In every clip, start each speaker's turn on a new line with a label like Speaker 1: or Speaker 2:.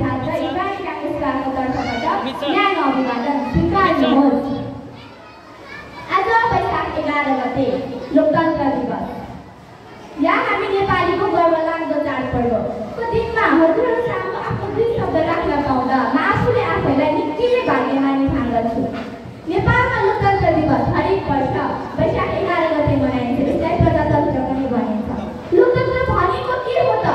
Speaker 1: छात्र इब्राहिम काङ्ग्रेसको तर्फबाट न्यानो अभिवादन स्वीकार्नुहोस्। आज वैशाख 11 गते लोकतन्त्र दिवस। यहाँ हामी नेपालीको गर्वलाग्दो चाडपर्वको दिनमा हजुरहरू सामु आफ्नो दुई शब्द राख्न पाउँदा म आफूले आफैलाई निकै भाग्यमानी ठान्दछु। नेपालमा लोकतन्त्र दिवस हरेक वर्ष वैशाख 11 गते मनाइन्छ। यसलाई प्रजातन्त्र पनि भनिन्छ। लोकतन्त्र भनेको के हो त?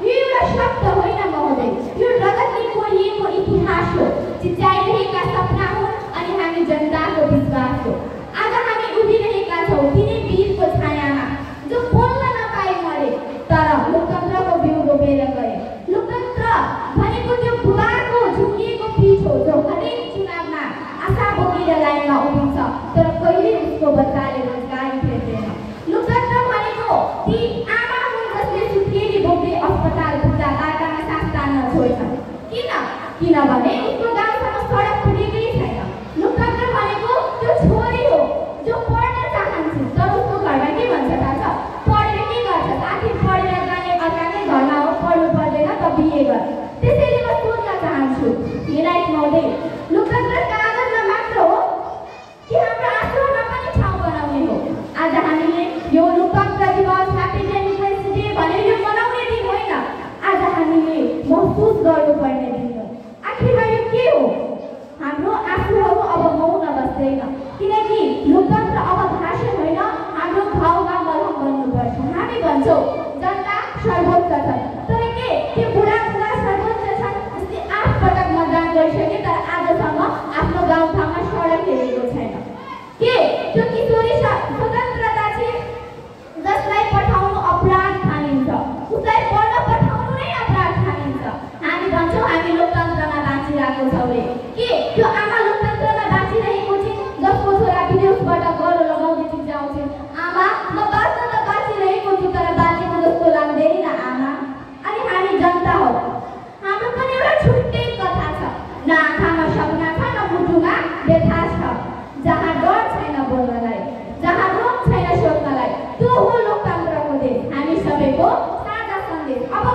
Speaker 1: यो एउटा शब्द होइन महोदय, यो रगतले कोरिएको इतिहास हो, चिच्याइरहेका सपना हुन् अनि हामी जनताको विश्वास हो। आज हामी उभिरहेका छौँ तिनै वीरको छायामा जो बोल्न नपाए मरे तर लोकतन्त्रको बिउ रोपेर गए। लोकतन्त्र भनेको त्यो बुबाको झुकिएको पीठ हो जो हरेक चुनावमा आशा बोकेर लाइनमा उभिन्छ तर कहिले उसको बच्चाले रोजगारी भेट्दैन। लोकतन्त्र भनेको ती आमा हुन् जसले सुत्केरी बोक्दै अस्पताल पुग्दा बाटामा सास तान्न छोड्छन्। किनभने उसको गाउँसम्म सडक पुगेकै छैन। लोकतन्त्र भनेको त्यो छोरी हो जो पढ्न चाहन्छ तर उसको घरमा के भन्छ थाहा छ? पढेर के गर्छ? आखिर पढेर जाने अर्काकै घरमा हो, पढ्नु पर्दैन त बिहे गर। त्यसैले म सोध्न चाहन्छु विनायक महोदय, लोकतन्त्र कागजमा मात्र हो कि हाम्रो आत्मामा पनि ठाउँ बनाउने हो? आज हामीले यो लोकतन्त्र दिवस ह्याप्पी डेमोक्रेसी डे भनेर यो मनाउने दिन होइन, आज हामीले महसुस गर्नुपर्ने दिन हो। आखिरमा यो के हो? हाम्रो आफूहरू अब मौन बस्दैन, किनकि लोकतन्त्र अब भाषण होइन, हाम्रो भावमा मलम बन्नुपर्छ। हामी भन्छौँ जनता सर्वोच्च छ, तर के त्यो बुढा सर्वोच्च छन्? जसले 8 पटक मतदान गरिसके तर आजसम्म आफ्नो गाउँठाउँमा सडक हेरेको छैन। के त्यो किशोरी स्वतन्त्रता चाहिँ जसलाई पठाउनु अपराध ठानिन्छ, उसलाई पढ्न पठाउनु नै अपराध ठानिन्छ। हामी भन्छौँ हामी लोकतन्त्रमा बाँचिरहेको छौँ रे। के त्यो आमा लोकतन्त्रमा बाँचिरहेको छ जसको छोरा विदेशबाट गरो लगाउँदै चिच्याउँछन्, आमा म बाँच्न त बाँचिरहेको छु तर बाँचेको जस्तो लाग्दैन आमा। अनि हामी जनता हौ, हाम्रो पनि एउटा छुट्टै कथा छ। न आँखामा सपना छ न मुटुमा व्यथा छ। जहाँ डर छैन बोल्नलाई, जहाँ रोग छैन सोध्नलाई, त्यो हो लोकतन्त्रको देश। हामी सबैको साझा सन्देश। अब